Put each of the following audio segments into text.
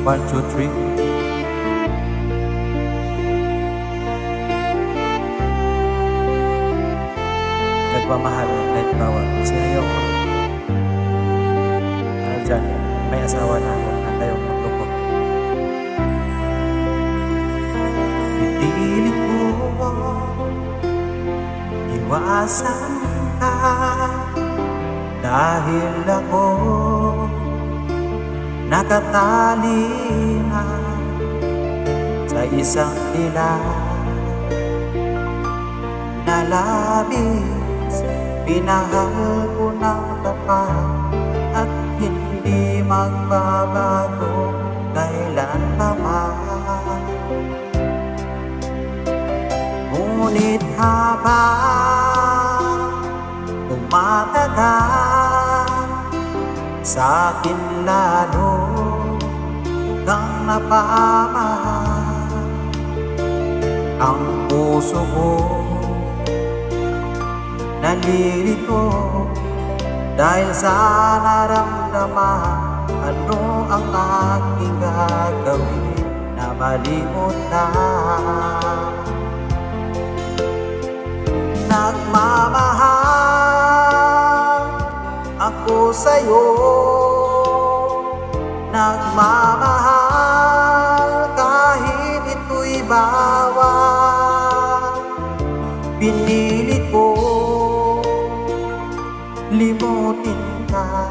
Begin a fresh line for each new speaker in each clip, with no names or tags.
1, 2, 3. Nagmamahal kahit bawal. Sino yung dyan, may asawa na ako na kayong maglukot. Pipilit ko iwasan ka dahil ako nakatali na sa isang ilang na labis. Pinahal ko ng tapat at hindi magbabago kailan naman. Ngunit habang tumatagal, sa'kin lalo kang napamahal. Ang puso ko nalilito dahil sa naramdaman. Ano ang aking gagawin na malimot na? Nagmamahal ako sa'yo, nagmamahal kahit ito'y bawal. Pinilit ko limutin ka,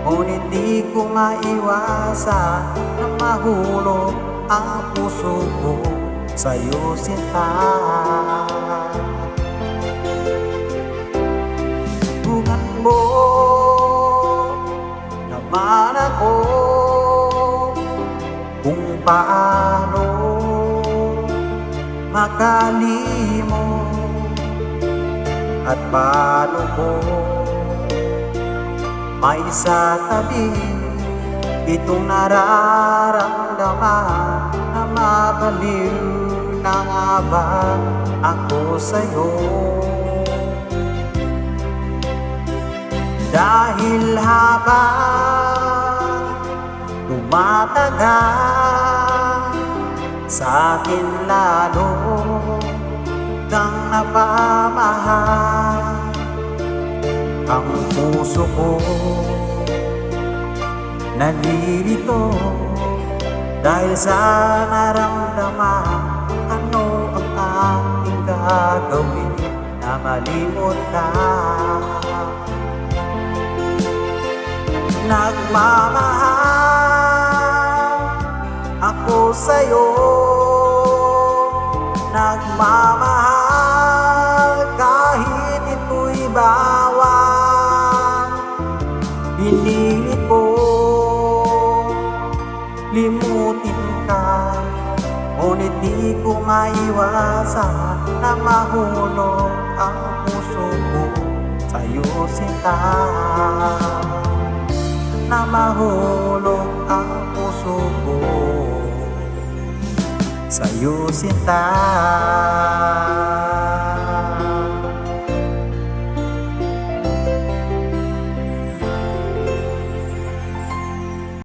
ngunit di ko maiwasan na mahulog ang puso ko sa'yo, sinta. Tungan mo naman ako kung paano makalimot at paano ko may sa tabi itong nararamdaman na mabaliw na nga ba ako sa'yo. Dahil habang tumatagal, sa'kin lalo kang napamahal. Ang puso ko nalilito dahil sa naramdaman. Ano ang aking gagawin na malimot ka? Nagmamahal ako sa'yo, nagmamahal kahit ito'y bawal. Pinilit ko limutin ka, ngunit di ko maiwasan na mahulog ang puso ko sa'yo, sinta. Na mahulog ang puso ko sa'yo, sinta.